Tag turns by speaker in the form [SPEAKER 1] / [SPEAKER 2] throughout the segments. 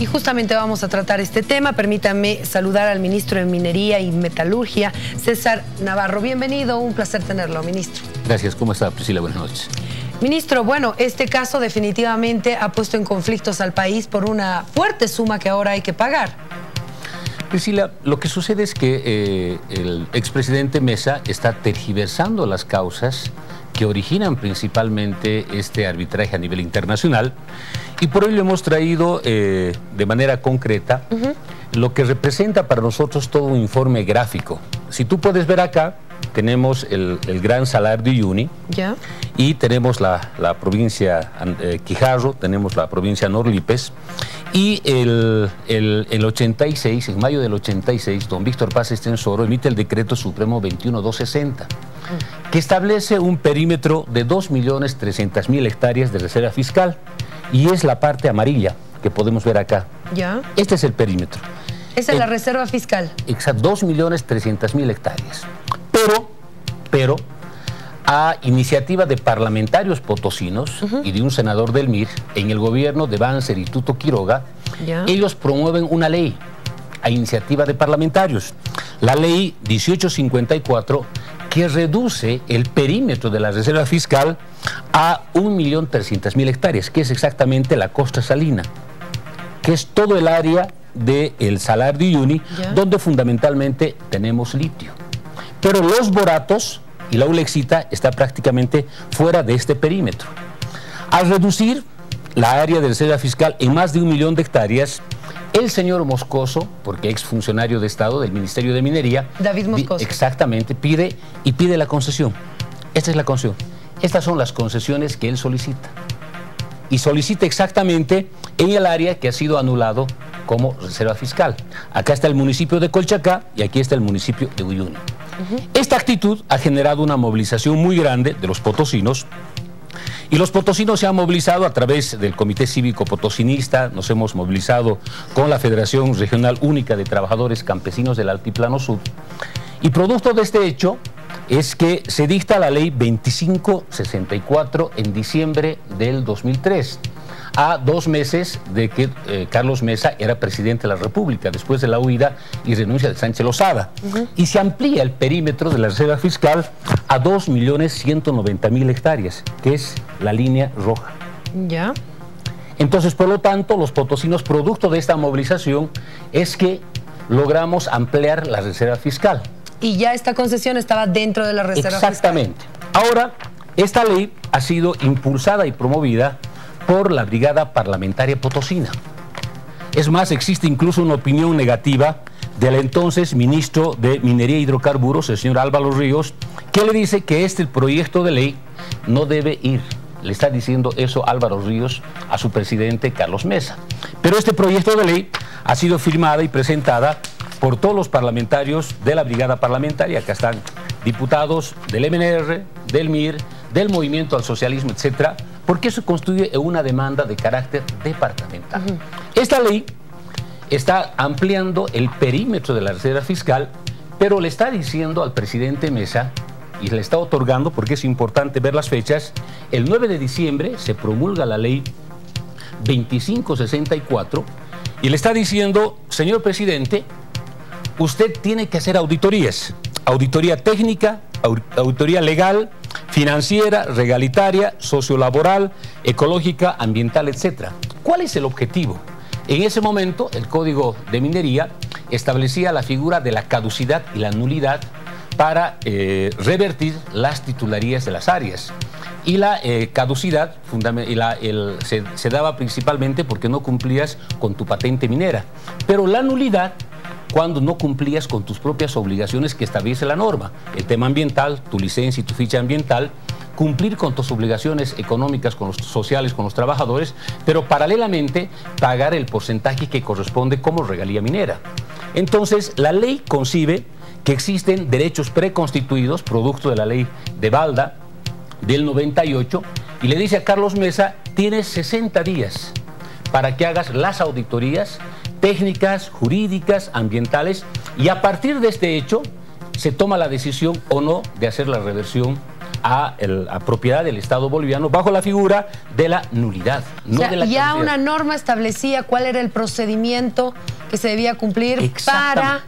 [SPEAKER 1] Y justamente vamos a tratar este tema. Permítanme saludar al ministro de Minería y Metalurgia, César Navarro. Bienvenido, un placer tenerlo, ministro.
[SPEAKER 2] Gracias, ¿cómo está, Priscila? Buenas noches.
[SPEAKER 1] Ministro, bueno, este caso definitivamente ha puesto en conflictos al país por una fuerte suma que ahora hay que pagar.
[SPEAKER 2] Priscila, lo que sucede es que el expresidente Mesa está tergiversando las causas que originan principalmente este arbitraje a nivel internacional, y por ello hemos traído de manera concreta lo que representa para nosotros todo un informe gráfico. Si tú puedes ver acá, tenemos el Gran Salar de Uyuni, y tenemos la provincia Quijarro, tenemos la provincia Norlipes, y el 86, en mayo del 86, don Víctor Paz Estenssoro emite el decreto supremo 21260, que establece un perímetro de 2.300.000 hectáreas de reserva fiscal, y es la parte amarilla que podemos ver acá. Este es el perímetro.
[SPEAKER 1] Esa es la reserva fiscal.
[SPEAKER 2] Exacto, 2.300.000 hectáreas. Pero a iniciativa de parlamentarios potosinos y de un senador del MIR, en el gobierno de Banzer y Tuto Quiroga, ellos promueven una ley a iniciativa de parlamentarios, la ley 1854, que reduce el perímetro de la reserva fiscal a 1.300.000 hectáreas, que es exactamente la costa salina, que es todo el área del Salar de Uyuni, donde fundamentalmente tenemos litio. Pero los boratos y la ulexita está prácticamente fuera de este perímetro. Al reducir la área de reserva fiscal en más de 1 millón de hectáreas, el señor Moscoso, porque ex funcionario de Estado del Ministerio de Minería,
[SPEAKER 1] David Moscoso,
[SPEAKER 2] exactamente, pide la concesión. Esta es la concesión. Estas son las concesiones que él solicita. Y solicita exactamente en el área que ha sido anulado como reserva fiscal. Acá está el municipio de Colchacá y aquí está el municipio de Uyuni. Esta actitud ha generado una movilización muy grande de los potosinos, y los potosinos se han movilizado a través del Comité Cívico Potosinista, nos hemos movilizado con la Federación Regional Única de Trabajadores Campesinos del Altiplano Sur, y producto de este hecho es que se dicta la ley 2564 en diciembre del 2003, a 2 meses de que Carlos Mesa era presidente de la República, después de la huida y renuncia de Sánchez Lozada. Y se amplía el perímetro de la reserva fiscal a 2.190.000 hectáreas, que es la línea roja. Entonces, por lo tanto, los potosinos, producto de esta movilización, es que logramos ampliar la reserva fiscal.
[SPEAKER 1] Y ya esta concesión estaba dentro de la reserva
[SPEAKER 2] Exactamente. Fiscal. Ahora, esta ley ha sido impulsada y promovida por la Brigada Parlamentaria Potosina. Es más, existe incluso una opinión negativa del entonces ministro de Minería e Hidrocarburos, el señor Álvaro Ríos, que le dice que este proyecto de ley no debe ir. Le está diciendo eso Álvaro Ríos a su presidente Carlos Mesa. Pero este proyecto de ley ha sido firmada y presentada por todos los parlamentarios de la Brigada Parlamentaria. Acá están diputados del MNR, del MIR, del Movimiento al Socialismo, etcétera, porque eso constituye una demanda de carácter departamental. Esta ley está ampliando el perímetro de la reserva fiscal, pero le está diciendo al presidente Mesa, y le está otorgando, porque es importante ver las fechas, el 9 de diciembre se promulga la ley 2564, y le está diciendo, señor presidente, usted tiene que hacer auditorías, auditoría técnica, auditoría legal, financiera, regalitaria, sociolaboral, ecológica, ambiental, etc. ¿Cuál es el objetivo? En ese momento, el Código de Minería establecía la figura de la caducidad y la nulidad para revertir las titularías de las áreas. Y la caducidad se daba principalmente porque no cumplías con tu patente minera. Pero la nulidad, cuando no cumplías con tus propias obligaciones que establece la norma, el tema ambiental, tu licencia y tu ficha ambiental, cumplir con tus obligaciones económicas, sociales, con los trabajadores, pero paralelamente pagar el porcentaje que corresponde como regalía minera. Entonces, la ley concibe que existen derechos preconstituidos, producto de la ley de Balda del 98, y le dice a Carlos Mesa, tienes 60 días para que hagas las auditorías técnicas, jurídicas, ambientales, y a partir de este hecho se toma la decisión o no de hacer la reversión a propiedad del Estado boliviano bajo la figura de la nulidad, no de la
[SPEAKER 1] ya
[SPEAKER 2] cantidad.
[SPEAKER 1] una norma establecía cuál era el procedimiento que se debía cumplir para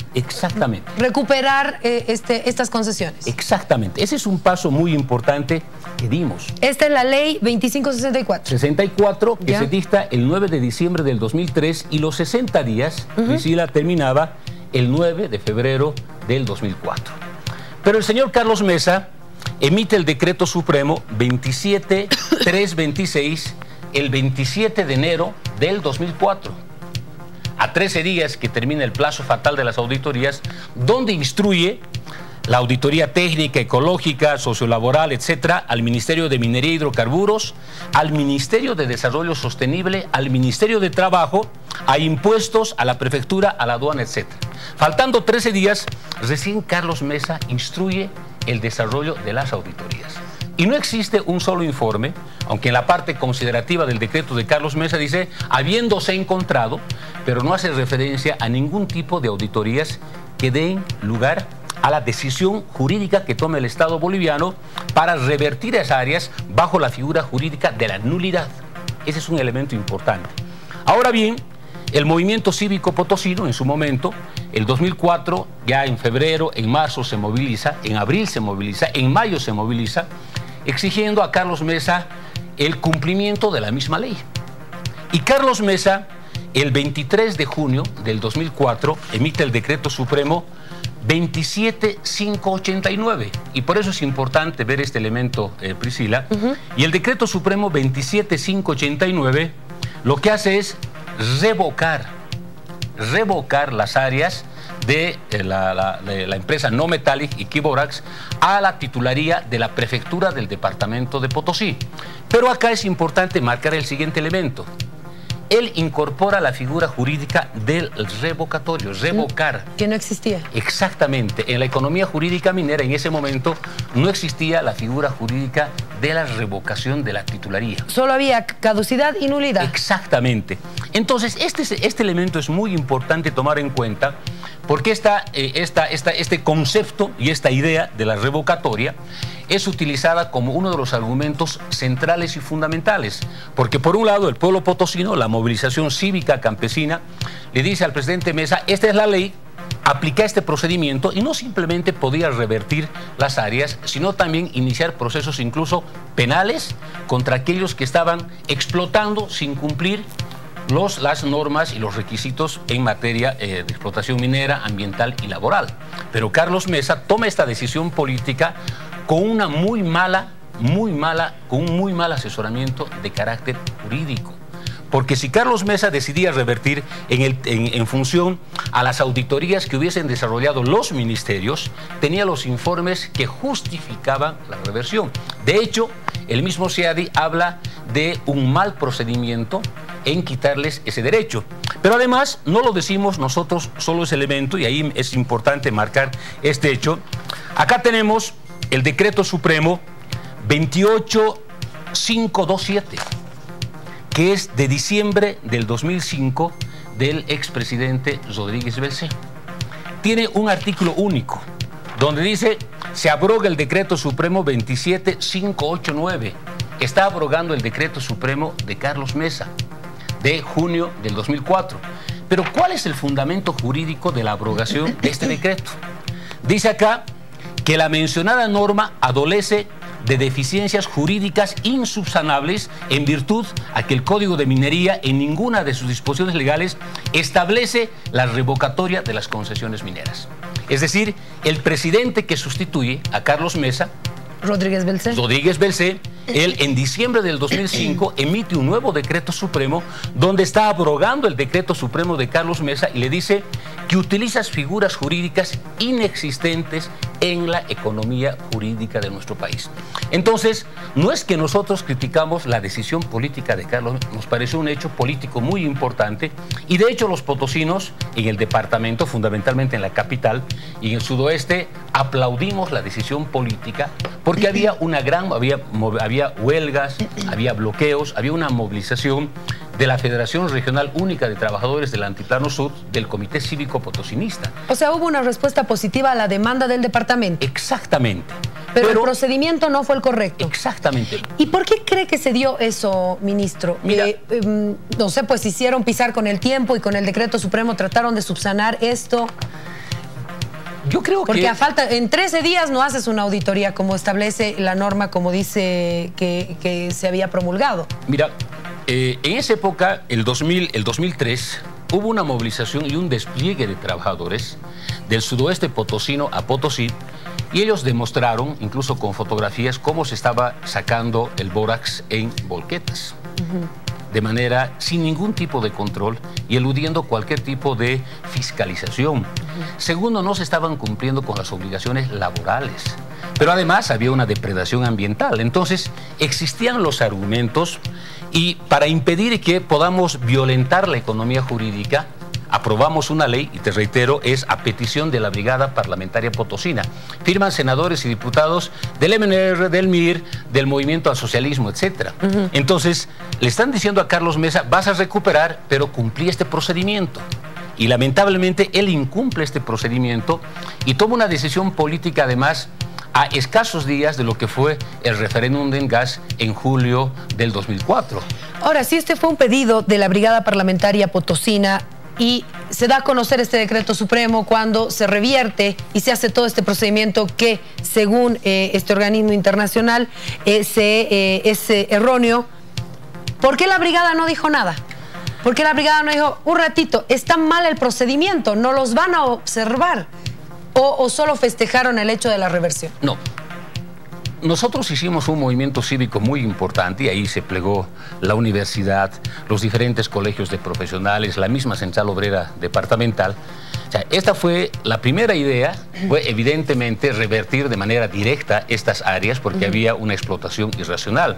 [SPEAKER 1] recuperar estas concesiones.
[SPEAKER 2] Exactamente. Ese es un paso muy importante que dimos.
[SPEAKER 1] Esta es la ley 2564.
[SPEAKER 2] 64, que se dicta el 9 de diciembre del 2003 y los 60 días, Priscila, terminaba el 9 de febrero del 2004. Pero el señor Carlos Mesa emite el decreto supremo 27326 el 27 de enero del 2004. A 13 días que termina el plazo fatal de las auditorías, donde instruye la auditoría técnica, ecológica, sociolaboral, etcétera, al Ministerio de Minería y Hidrocarburos, al Ministerio de Desarrollo Sostenible, al Ministerio de Trabajo, a Impuestos, a la Prefectura, a la Aduana, etcétera. Faltando 13 días, recién Carlos Mesa instruye el desarrollo de las auditorías. Y no existe un solo informe, aunque en la parte considerativa del decreto de Carlos Mesa dice, habiéndose encontrado, pero no hace referencia a ningún tipo de auditorías que den lugar a la decisión jurídica que tome el Estado boliviano para revertir esas áreas bajo la figura jurídica de la nulidad. Ese es un elemento importante. Ahora bien, el movimiento cívico potosino en su momento, el 2004, ya en febrero, en marzo se moviliza, en abril se moviliza, en mayo se moviliza, exigiendo a Carlos Mesa el cumplimiento de la misma ley. Y Carlos Mesa, el 23 de junio del 2004, emite el decreto supremo 27589, y por eso es importante ver este elemento, Priscila. Y el decreto supremo 27589 lo que hace es revocar las áreas de la empresa Nometalic y Kiborax a la titularía de la prefectura del departamento de Potosí. Pero acá es importante marcar el siguiente elemento. Él incorpora la figura jurídica del revocatorio, revocar.
[SPEAKER 1] Que no existía.
[SPEAKER 2] Exactamente. En la economía jurídica minera en ese momento no existía la figura jurídica de la revocación de la titularía.
[SPEAKER 1] Solo había caducidad y nulidad.
[SPEAKER 2] Exactamente. Entonces, este elemento es muy importante tomar en cuenta porque este concepto y esta idea de la revocatoria es utilizada como uno de los argumentos centrales y fundamentales, porque por un lado el pueblo potosino, la movilización cívica campesina, le dice al presidente Mesa, esta es la ley, aplica este procedimiento, y no simplemente podía revertir las áreas, sino también iniciar procesos incluso penales contra aquellos que estaban explotando sin cumplir las normas y los requisitos en materia de explotación minera, ambiental y laboral. Pero Carlos Mesa toma esta decisión política con un muy mal asesoramiento de carácter jurídico. Porque si Carlos Mesa decidía revertir en función a las auditorías que hubiesen desarrollado los ministerios, tenía los informes que justificaban la reversión. De hecho, el mismo SEADI habla de un mal procedimiento en quitarles ese derecho. Pero además, no lo decimos nosotros solo ese elemento, y ahí es importante marcar este hecho. Acá tenemos el decreto supremo 28527, que es de diciembre del 2005 del expresidente Rodríguez Belcé. Tiene un artículo único donde dice, se abroga el decreto supremo 27589. Está abrogando el decreto supremo de Carlos Mesa de junio del 2004. Pero ¿cuál es el fundamento jurídico de la abrogación de este decreto? Dice acá que la mencionada norma adolece de deficiencias jurídicas insubsanables en virtud a que el Código de Minería en ninguna de sus disposiciones legales establece la revocatoria de las concesiones mineras. Es decir, el presidente que sustituye a Carlos Mesa,
[SPEAKER 1] Rodríguez
[SPEAKER 2] Belcé, él en diciembre del 2005 emite un nuevo decreto supremo donde está abrogando el decreto supremo de Carlos Mesa y le dice que utilizas figuras jurídicas inexistentes en la economía jurídica de nuestro país. Entonces, no es que nosotros criticamos la decisión política de Carlos, nos pareció un hecho político muy importante, y de hecho los potosinos en el departamento, fundamentalmente en la capital y en el sudoeste, aplaudimos la decisión política porque había huelgas, había bloqueos, había una movilización de la Federación Regional Única de Trabajadores del Altiplano Sur, del Comité Cívico Potosinista.
[SPEAKER 1] O sea, hubo una respuesta positiva a la demanda del departamento.
[SPEAKER 2] Exactamente.
[SPEAKER 1] Pero el procedimiento no fue el correcto.
[SPEAKER 2] Exactamente.
[SPEAKER 1] ¿Y por qué cree que se dio eso, ministro?
[SPEAKER 2] Mira,
[SPEAKER 1] no sé, pues hicieron pisar con el tiempo y con el decreto supremo trataron de subsanar esto.
[SPEAKER 2] Yo creo
[SPEAKER 1] Porque
[SPEAKER 2] que...
[SPEAKER 1] a falta, en 13 días no haces una auditoría como establece la norma, como dice que se había promulgado.
[SPEAKER 2] Mira, en esa época, el 2003, hubo una movilización y un despliegue de trabajadores del sudoeste potosino a Potosí, y ellos demostraron, incluso con fotografías, cómo se estaba sacando el bórax en volquetas. De manera sin ningún tipo de control y eludiendo cualquier tipo de fiscalización. Segundo, no se estaban cumpliendo con las obligaciones laborales. Pero además había una depredación ambiental. Entonces existían los argumentos, y para impedir que podamos violentar la economía jurídica, aprobamos una ley, y te reitero, es a petición de la Brigada Parlamentaria Potosina. Firman senadores y diputados del MNR, del MIR, del Movimiento al Socialismo, etc. Entonces, le están diciendo a Carlos Mesa, vas a recuperar, pero cumplí este procedimiento. Y lamentablemente, él incumple este procedimiento y toma una decisión política, además, a escasos días de lo que fue el referéndum del gas en julio del 2004.
[SPEAKER 1] Ahora, si este fue un pedido de la Brigada Parlamentaria Potosina, y se da a conocer este decreto supremo cuando se revierte y se hace todo este procedimiento que, según este organismo internacional, es erróneo, ¿por qué la brigada no dijo nada? ¿Por qué la brigada no dijo, un ratito, está mal el procedimiento, no los van a observar? ¿O solo festejaron el hecho de la reversión?
[SPEAKER 2] No. Nosotros hicimos un movimiento cívico muy importante y ahí se plegó la universidad, los diferentes colegios de profesionales, la misma central obrera departamental. O sea, esta fue la primera idea, fue evidentemente revertir de manera directa estas áreas porque había una explotación irracional.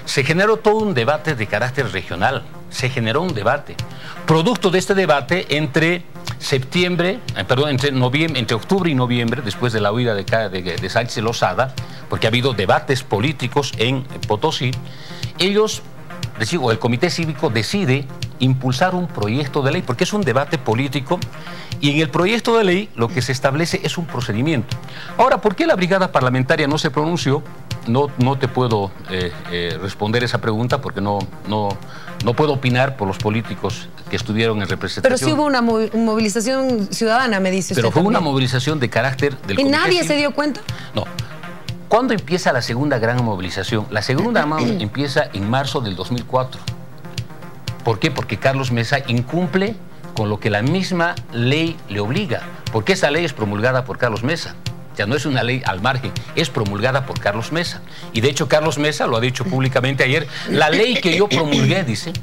[SPEAKER 2] Se generó todo un debate de carácter regional, se generó un debate. Producto de este debate entre octubre y noviembre, después de la huida de Sánchez Lozada, porque ha habido debates políticos en Potosí, el Comité Cívico decide impulsar un proyecto de ley, porque es un debate político, y en el proyecto de ley lo que se establece es un procedimiento. Ahora, ¿por qué la Brigada Parlamentaria no se pronunció? No te puedo responder esa pregunta porque no puedo opinar por los políticos que estuvieron en representación.
[SPEAKER 1] Pero sí hubo una movilización ciudadana, me dice usted.
[SPEAKER 2] Pero fue
[SPEAKER 1] también.
[SPEAKER 2] Una movilización de carácter del
[SPEAKER 1] ¿Y
[SPEAKER 2] Comité
[SPEAKER 1] nadie
[SPEAKER 2] Cívico.
[SPEAKER 1] se dio cuenta?
[SPEAKER 2] No. ¿Cuándo empieza la segunda gran movilización? La segunda empieza en marzo del 2004. ¿Por qué? Porque Carlos Mesa incumple con lo que la misma ley le obliga. Porque esa ley es promulgada por Carlos Mesa. O sea, no es una ley al margen, es promulgada por Carlos Mesa. Y de hecho Carlos Mesa lo ha dicho públicamente ayer, la ley que yo promulgué, dice,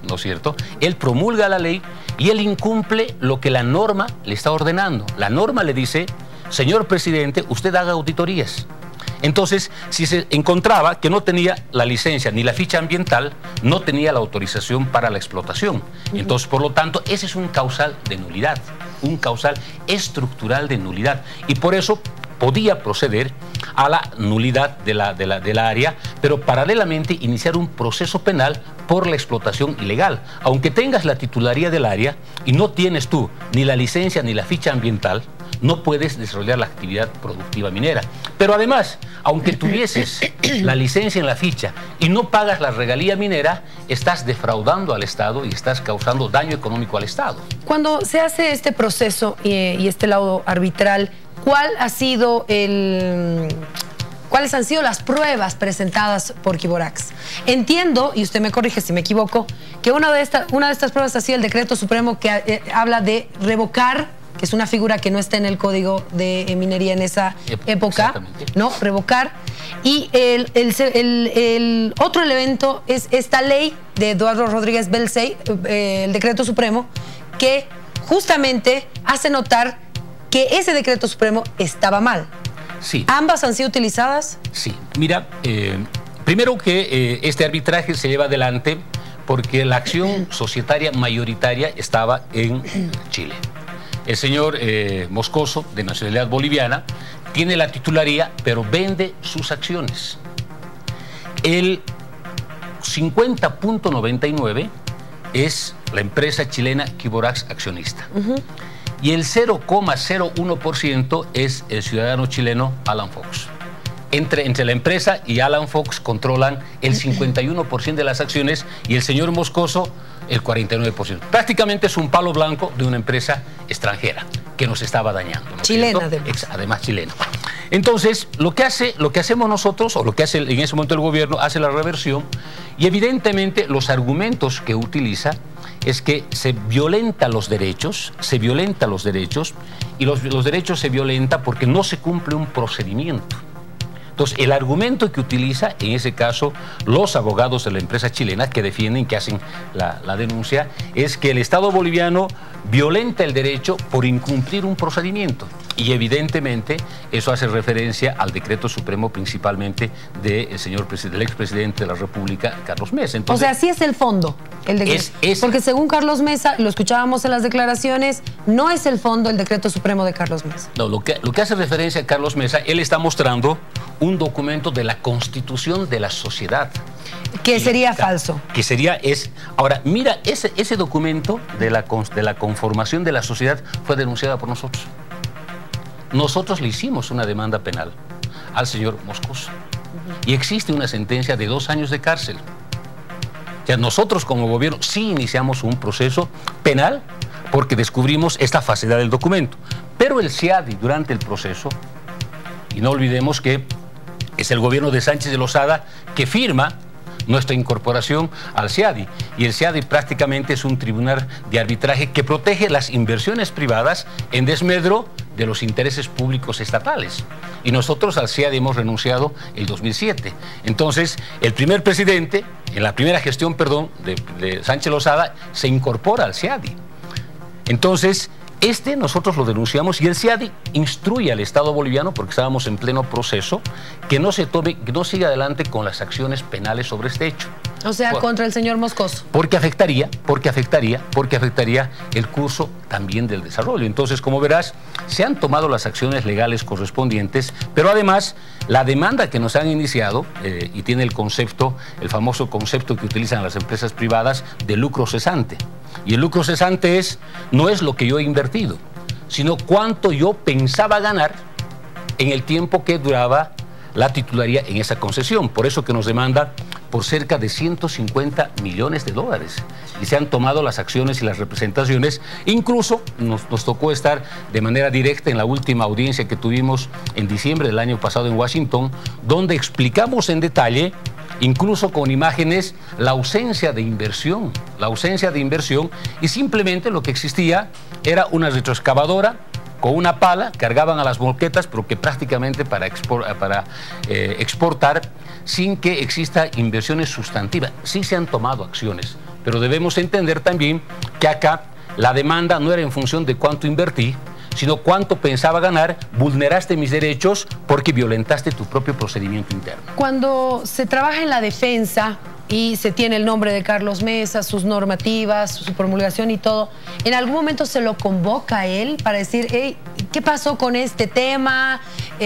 [SPEAKER 2] ¿no es cierto? Él promulga la ley y él incumple lo que la norma le está ordenando. La norma le dice, señor presidente, usted haga auditorías. Entonces, si se encontraba que no tenía la licencia ni la ficha ambiental, no tenía la autorización para la explotación. Entonces, por lo tanto, ese es un causal de nulidad, un causal estructural de nulidad. Y por eso podía proceder a la nulidad de la área, pero paralelamente iniciar un proceso penal por la explotación ilegal. Aunque tengas la titularía del área y no tienes tú ni la licencia ni la ficha ambiental, no puedes desarrollar la actividad productiva minera. Pero además, aunque tuvieses la licencia en la ficha y no pagas la regalía minera, estás defraudando al Estado y estás causando daño económico al Estado.
[SPEAKER 1] Cuando se hace este proceso y este laudo arbitral, ¿cuáles han sido las pruebas presentadas por Quiborax? Entiendo, y usted me corrige si me equivoco, que una de estas pruebas ha sido el decreto supremo que habla de revocar, que es una figura que no está en el código de minería en esa época, ¿no? Revocar. Y el otro elemento es esta ley de Eduardo Rodríguez Belcey, el decreto supremo, que justamente hace notar que ese decreto supremo estaba mal.
[SPEAKER 2] Sí.
[SPEAKER 1] ¿Ambas han sido utilizadas?
[SPEAKER 2] Sí. Mira, primero que este arbitraje se lleva adelante porque la acción societaria mayoritaria estaba en Chile. El señor Moscoso, de nacionalidad boliviana, tiene la titularía, pero vende sus acciones. El 50.99 es la empresa chilena Quiborax Accionista. Y el 0,01% es el ciudadano chileno Alan Fox. entre la empresa y Alan Fox controlan el 51% de las acciones y el señor Moscoso el 49%. Prácticamente es un palo blanco de una empresa extranjera que nos estaba dañando, ¿no?
[SPEAKER 1] Chilena,
[SPEAKER 2] además chilena. Entonces, lo que hacemos nosotros, o lo que hace en ese momento el gobierno, hace la reversión, y evidentemente los argumentos que utiliza es que se violentan los derechos, y los derechos se violentan porque no se cumple un procedimiento. Entonces, el argumento que utiliza, en ese caso, los abogados de la empresa chilena que defienden, que hacen la denuncia, es que el Estado boliviano violenta el derecho por incumplir un procedimiento. Y evidentemente eso hace referencia al decreto supremo principalmente del expresidente de la República, Carlos Mesa. Entonces,
[SPEAKER 1] o sea, sí es el fondo, el decreto. Porque según Carlos Mesa, lo escuchábamos en las declaraciones, no es el fondo el decreto supremo de Carlos Mesa.
[SPEAKER 2] No, lo que hace referencia a Carlos Mesa, él está mostrando un documento de la Constitución de la sociedad.
[SPEAKER 1] Que sería falso.
[SPEAKER 2] Ahora, mira, ese documento de la conformación de la sociedad fue denunciada por nosotros. Nosotros le hicimos una demanda penal al señor Moscoso. Y existe una sentencia de 2 años de cárcel. O sea, nosotros como gobierno sí iniciamos un proceso penal porque descubrimos esta falsedad del documento. Pero el CIADI durante el proceso, y no olvidemos que es el gobierno de Sánchez de Lozada que firma nuestra incorporación al CIADI. Y el CIADI prácticamente es un tribunal de arbitraje que protege las inversiones privadas en desmedro de los intereses públicos estatales. Y nosotros al CIADI hemos renunciado el 2007. Entonces, el primer presidente, en la primera gestión, de Sánchez Lozada, se incorpora al CIADI. Entonces, nosotros lo denunciamos y el CIADI instruye al Estado boliviano, porque estábamos en pleno proceso, que no siga adelante con las acciones penales sobre este hecho.
[SPEAKER 1] O sea, contra el señor Moscoso.
[SPEAKER 2] Porque afectaría el curso también del desarrollo. Entonces, como verás, se han tomado las acciones legales correspondientes, pero además la demanda que nos han iniciado, y tiene el famoso concepto que utilizan las empresas privadas de lucro cesante. Y el lucro cesante no es lo que yo he invertido, sino cuánto yo pensaba ganar en el tiempo que duraba la titularía en esa concesión. Por eso que nos demanda por cerca de 150 millones de dólares. Y se han tomado las acciones y las representaciones. Incluso nos tocó estar de manera directa en la última audiencia que tuvimos en diciembre del año pasado en Washington, donde explicamos en detalle, incluso con imágenes, la ausencia de inversión, y simplemente lo que existía era una retroexcavadora con una pala, cargaban a las volquetas, pero que prácticamente para exportar, sin que exista inversiones sustantivas. Sí se han tomado acciones, pero debemos entender también que acá la demanda no era en función de cuánto invertí, sino cuánto pensaba ganar, vulneraste mis derechos porque violentaste tu propio procedimiento interno.
[SPEAKER 1] Cuando se trabaja en la defensa y se tiene el nombre de Carlos Mesa, sus normativas, su promulgación y todo, ¿en algún momento se lo convoca a él para decir, hey, ¿qué pasó con este tema?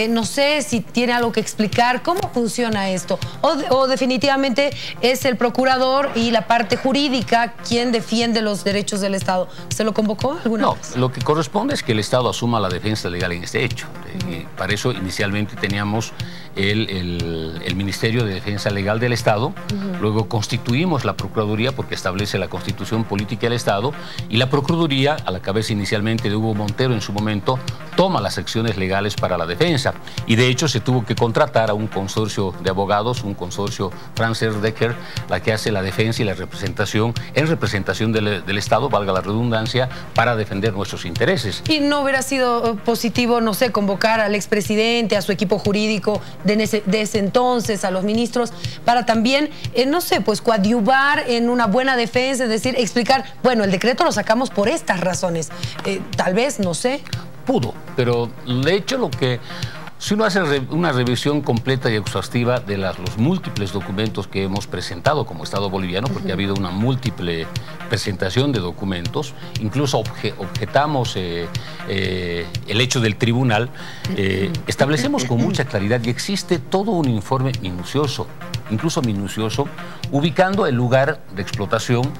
[SPEAKER 1] No sé si tiene algo que explicar. ¿Cómo funciona esto? O definitivamente es el procurador y la parte jurídica quien defiende los derechos del Estado. ¿Se lo convocó alguna vez?
[SPEAKER 2] No, lo que corresponde es que el Estado asuma la defensa legal en este hecho. Y para eso inicialmente teníamos el Ministerio de Defensa Legal del Estado, luego constituimos la Procuraduría porque establece la Constitución Política del Estado, y la Procuraduría, a la cabeza inicialmente de Hugo Montero en su momento, toma las acciones legales para la defensa. Y de hecho se tuvo que contratar a un consorcio de abogados, un consorcio Frances Decker, la que hace la defensa y la representación en representación del Estado, valga la redundancia, para defender nuestros intereses.
[SPEAKER 1] ¿Y no hubiera sido positivo, no sé, convocar al expresidente, a su equipo jurídico de ese entonces, a los ministros, para también, no sé, pues coadyuvar en una buena defensa, es decir, explicar, bueno, el decreto lo sacamos por estas razones, tal vez, no sé?
[SPEAKER 2] Pudo, pero de hecho si uno hace una revisión completa y exhaustiva de los múltiples documentos que hemos presentado como Estado boliviano, porque ha habido una múltiple presentación de documentos, incluso objetamos el hecho del tribunal, establecemos con mucha claridad y existe todo un informe minucioso, incluso minucioso, ubicando el lugar de explotación,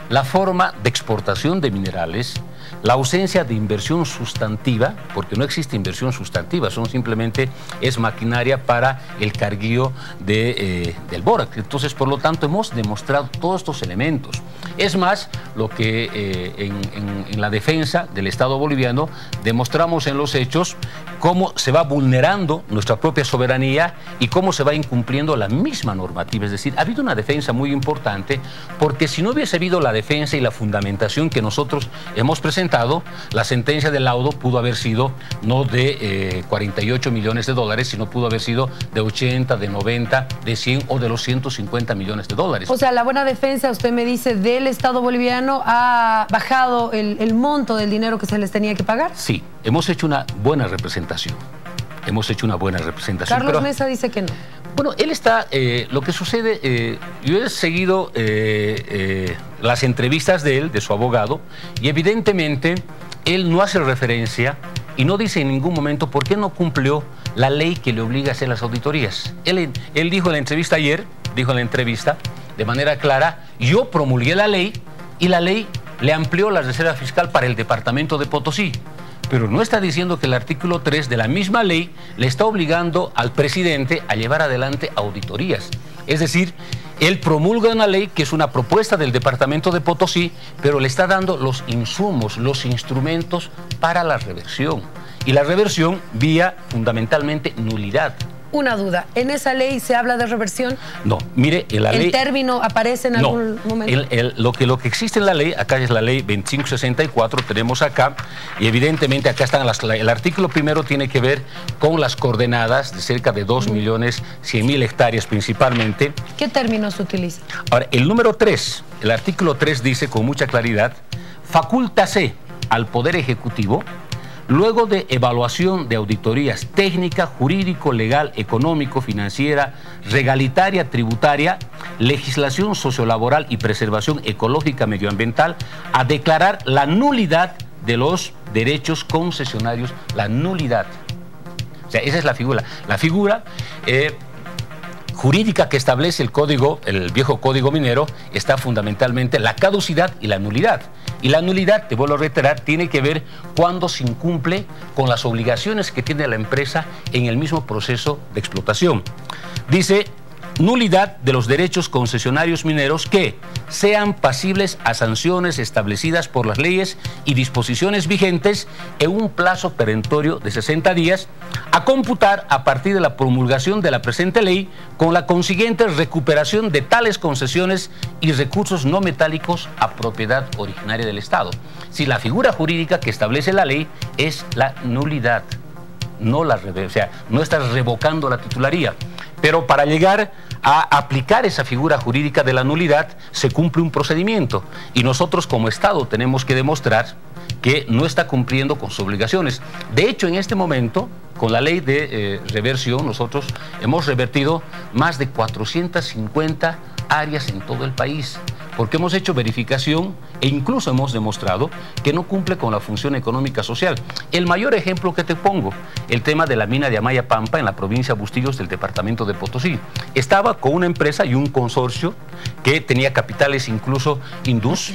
[SPEAKER 2] la forma de exportación de minerales, la ausencia de inversión sustantiva, porque no existe inversión sustantiva, simplemente es maquinaria para el carguío del bórax. Entonces, por lo tanto, hemos demostrado todos estos elementos. Es más, lo que en la defensa del Estado boliviano demostramos en los hechos cómo se va vulnerando nuestra propia soberanía y cómo se va incumpliendo la misma normativa. Es decir, ha habido una defensa muy importante, porque si no hubiese habido la defensa y la fundamentación que nosotros hemos presentado, la sentencia del laudo pudo haber sido no de 48 millones de dólares, sino pudo haber sido de 80, de 90, de 100 o de los 150 millones de dólares.
[SPEAKER 1] O sea, la buena defensa, usted me dice, del Estado boliviano ha bajado el monto del dinero que se les tenía que pagar.
[SPEAKER 2] Sí, hemos hecho una buena representación. Hemos hecho una buena representación.
[SPEAKER 1] Carlos Mesa dice que no.
[SPEAKER 2] Bueno, él está, lo que sucede, yo he seguido las entrevistas de él, de su abogado, y evidentemente él no hace referencia y no dice en ningún momento por qué no cumplió la ley que le obliga a hacer las auditorías. Él dijo en la entrevista ayer, dijo en la entrevista de manera clara, yo promulgué la ley y la ley le amplió la reserva fiscal para el departamento de Potosí. Pero no está diciendo que el artículo 3 de la misma ley le está obligando al presidente a llevar adelante auditorías. Es decir, él promulga una ley que es una propuesta del departamento de Potosí, pero le está dando los insumos, los instrumentos para la reversión. Y la reversión vía fundamentalmente nulidad.
[SPEAKER 1] Una duda, ¿en esa ley se habla de reversión?
[SPEAKER 2] No, mire, en la ley...
[SPEAKER 1] ¿El término aparece en algún momento?
[SPEAKER 2] Lo que existe en la ley, acá es la ley 2564, tenemos acá, y evidentemente acá están el artículo primero tiene que ver con las coordenadas de cerca de 2.100.000 hectáreas principalmente.
[SPEAKER 1] ¿Qué términos se utilizan?
[SPEAKER 2] Ahora, el número 3, el artículo 3 dice con mucha claridad, facúltase al Poder Ejecutivo, luego de evaluación de auditorías técnica, jurídico, legal, económico, financiera, regalitaria, tributaria, legislación sociolaboral y preservación ecológica medioambiental, a declarar la nulidad de los derechos concesionarios, la nulidad. O sea, esa es la figura. La figura jurídica que establece el viejo código minero, está fundamentalmente la caducidad y la nulidad. Y la nulidad, te vuelvo a reiterar, tiene que ver cuando se incumple con las obligaciones que tiene la empresa en el mismo proceso de explotación. Dice, nulidad de los derechos concesionarios mineros que sean pasibles a sanciones establecidas por las leyes y disposiciones vigentes en un plazo perentorio de 60 días, a computar a partir de la promulgación de la presente ley, con la consiguiente recuperación de tales concesiones y recursos no metálicos a propiedad originaria del Estado. Si la figura jurídica que establece la ley es la nulidad, no o sea, no estás revocando la titularía. Pero para llegar a aplicar esa figura jurídica de la nulidad se cumple un procedimiento y nosotros como Estado tenemos que demostrar que no está cumpliendo con sus obligaciones. De hecho, en este momento, con la ley de reversión, nosotros hemos revertido más de 450 áreas en todo el país, porque hemos hecho verificación e incluso hemos demostrado que no cumple con la función económica social. El mayor ejemplo que te pongo, el tema de la mina de Amaya Pampa en la provincia de Bustillos del departamento de Potosí. Estaba con una empresa y un consorcio que tenía capitales incluso hindús.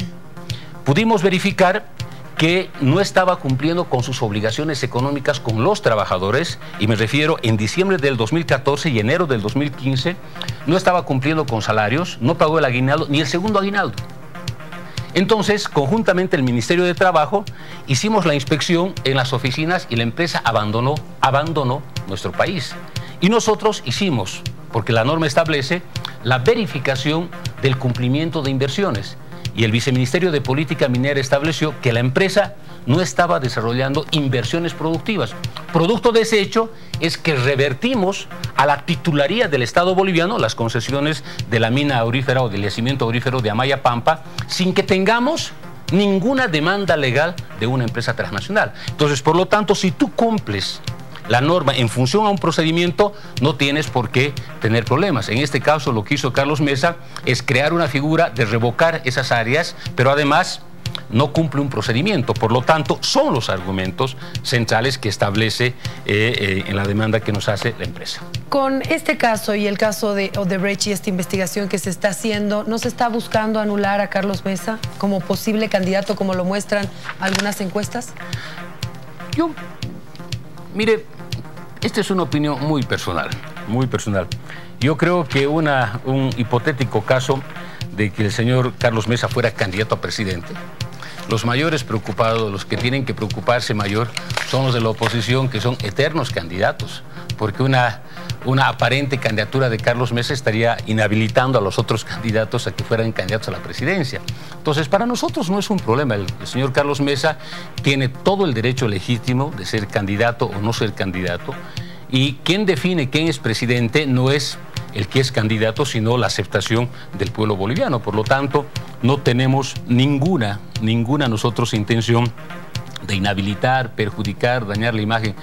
[SPEAKER 2] Pudimos verificar que no estaba cumpliendo con sus obligaciones económicas con los trabajadores, y me refiero en diciembre del 2014 y enero del 2015, no estaba cumpliendo con salarios, no pagó el aguinaldo, ni el segundo aguinaldo. Entonces, conjuntamente el Ministerio de Trabajo, hicimos la inspección en las oficinas y la empresa abandonó nuestro país. Y nosotros hicimos, porque la norma establece, la verificación del cumplimiento de inversiones. Y el Viceministerio de Política Minera estableció que la empresa no estaba desarrollando inversiones productivas. Producto de ese hecho es que revertimos a la titularía del Estado boliviano las concesiones de la mina aurífera o del yacimiento aurífero de Amaya Pampa, sin que tengamos ninguna demanda legal de una empresa transnacional. Entonces, por lo tanto, si tú cumples la norma en función a un procedimiento, no tienes por qué tener problemas. En este caso, lo que hizo Carlos Mesa es crear una figura de revocar esas áreas, pero además no cumple un procedimiento. Por lo tanto, son los argumentos centrales que establece en la demanda que nos hace la empresa.
[SPEAKER 1] Con este caso y el caso de Odebrecht y esta investigación que se está haciendo, ¿no se está buscando anular a Carlos Mesa como posible candidato, como lo muestran algunas encuestas?
[SPEAKER 2] Mire, esta es una opinión muy personal, muy personal. Yo creo que un hipotético caso de que el señor Carlos Mesa fuera candidato a presidente, los mayores preocupados, los que tienen que preocuparse mayor, son los de la oposición, que son eternos candidatos, porque una aparente candidatura de Carlos Mesa estaría inhabilitando a los otros candidatos a que fueran candidatos a la presidencia. Entonces, para nosotros no es un problema. El señor Carlos Mesa tiene todo el derecho legítimo de ser candidato o no ser candidato, y quien define quién es presidente no es el que es candidato, sino la aceptación del pueblo boliviano. Por lo tanto, no tenemos ninguna nosotros intención de inhabilitar, perjudicar, dañar la imagen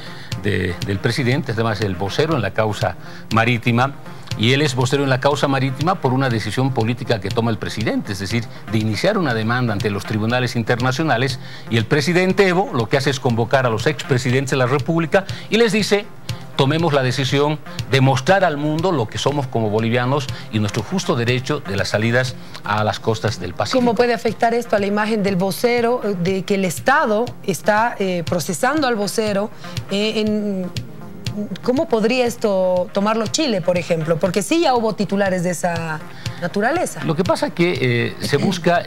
[SPEAKER 2] del presidente. Además, el vocero en la causa marítima, y él es vocero en la causa marítima por una decisión política que toma el presidente, es decir, de iniciar una demanda ante los tribunales internacionales, y el presidente Evo lo que hace es convocar a los expresidentes de la República y les dice: tomemos la decisión de mostrar al mundo lo que somos como bolivianos y nuestro justo derecho de las salidas a las costas del Pacífico.
[SPEAKER 1] ¿Cómo puede afectar esto a la imagen del vocero, de que el Estado está procesando al vocero? ¿Cómo podría esto tomarlo Chile, por ejemplo? Porque sí ya hubo titulares de esa naturaleza.
[SPEAKER 2] Lo que pasa es que se busca...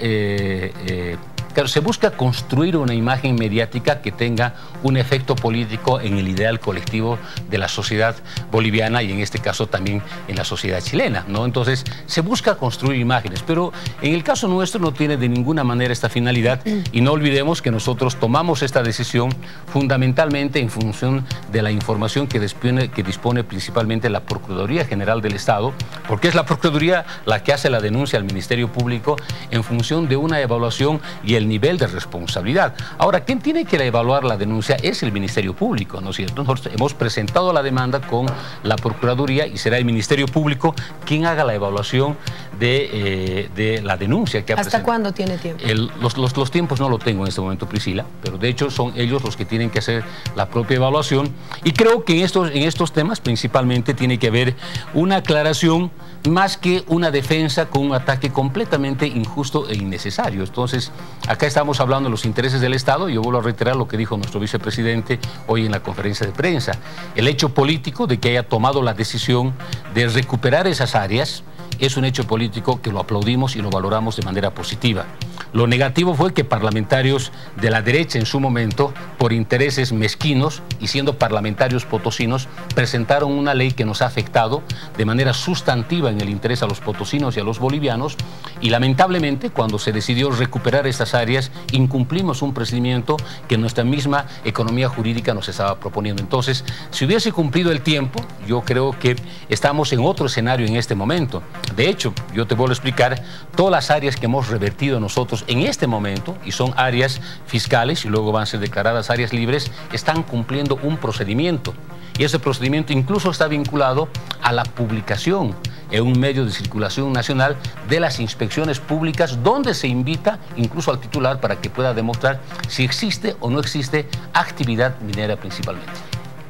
[SPEAKER 2] Claro, se busca construir una imagen mediática que tenga un efecto político en el ideal colectivo de la sociedad boliviana y en este caso también en la sociedad chilena, ¿no? Entonces, se busca construir imágenes, pero en el caso nuestro no tiene de ninguna manera esta finalidad, y no olvidemos que nosotros tomamos esta decisión fundamentalmente en función de la información que dispone principalmente la Procuraduría General del Estado, porque es la Procuraduría la que hace la denuncia al Ministerio Público en función de una evaluación y el nivel de responsabilidad. Ahora, ¿quién tiene que evaluar la denuncia? Es el Ministerio Público, ¿no es cierto? Nosotros hemos presentado la demanda con la Procuraduría y será el Ministerio Público quien haga la evaluación de la denuncia que ha presentado.
[SPEAKER 1] ¿Hasta cuándo tiene tiempo?
[SPEAKER 2] Los tiempos no lo tengo en este momento, Priscila, pero de hecho son ellos los que tienen que hacer la propia evaluación, y creo que en estos temas principalmente tiene que haber una aclaración más que una defensa con un ataque completamente injusto e innecesario. Entonces, acá estamos hablando de los intereses del Estado, y yo vuelvo a reiterar lo que dijo nuestro vicepresidente hoy en la conferencia de prensa. El hecho político de que haya tomado la decisión de recuperar esas áreas es un hecho político que lo aplaudimos y lo valoramos de manera positiva. Lo negativo fue que parlamentarios de la derecha en su momento, por intereses mezquinos y siendo parlamentarios potosinos, presentaron una ley que nos ha afectado de manera sustantiva en el interés a los potosinos y a los bolivianos, y lamentablemente cuando se decidió recuperar estas áreas incumplimos un procedimiento que nuestra misma economía jurídica nos estaba proponiendo. Entonces, si hubiese cumplido el tiempo, yo creo que estamos en otro escenario en este momento. De hecho, yo te vuelvo a explicar, todas las áreas que hemos revertido nosotros en este momento, y son áreas fiscales y luego van a ser declaradas áreas libres, están cumpliendo un procedimiento. Y ese procedimiento incluso está vinculado a la publicación en un medio de circulación nacional de las inspecciones públicas, donde se invita incluso al titular para que pueda demostrar si existe o no existe actividad minera principalmente.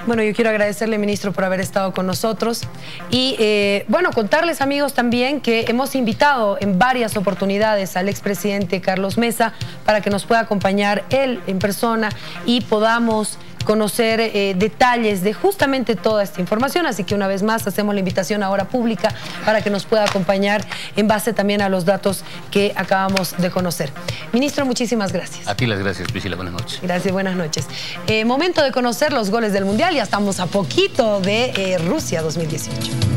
[SPEAKER 1] Bueno, yo quiero agradecerle, ministro, por haber estado con nosotros y, bueno, contarles, amigos, también que hemos invitado en varias oportunidades al expresidente Carlos Mesa para que nos pueda acompañar él en persona y podamos conocer detalles de justamente toda esta información. Así que una vez más hacemos la invitación ahora pública para que nos pueda acompañar en base también a los datos que acabamos de conocer. Ministro, muchísimas gracias.
[SPEAKER 2] A ti las gracias, Priscila. Buenas noches.
[SPEAKER 1] Gracias, buenas noches. Momento de conocer los goles del Mundial. Ya estamos a poquito de Rusia 2018.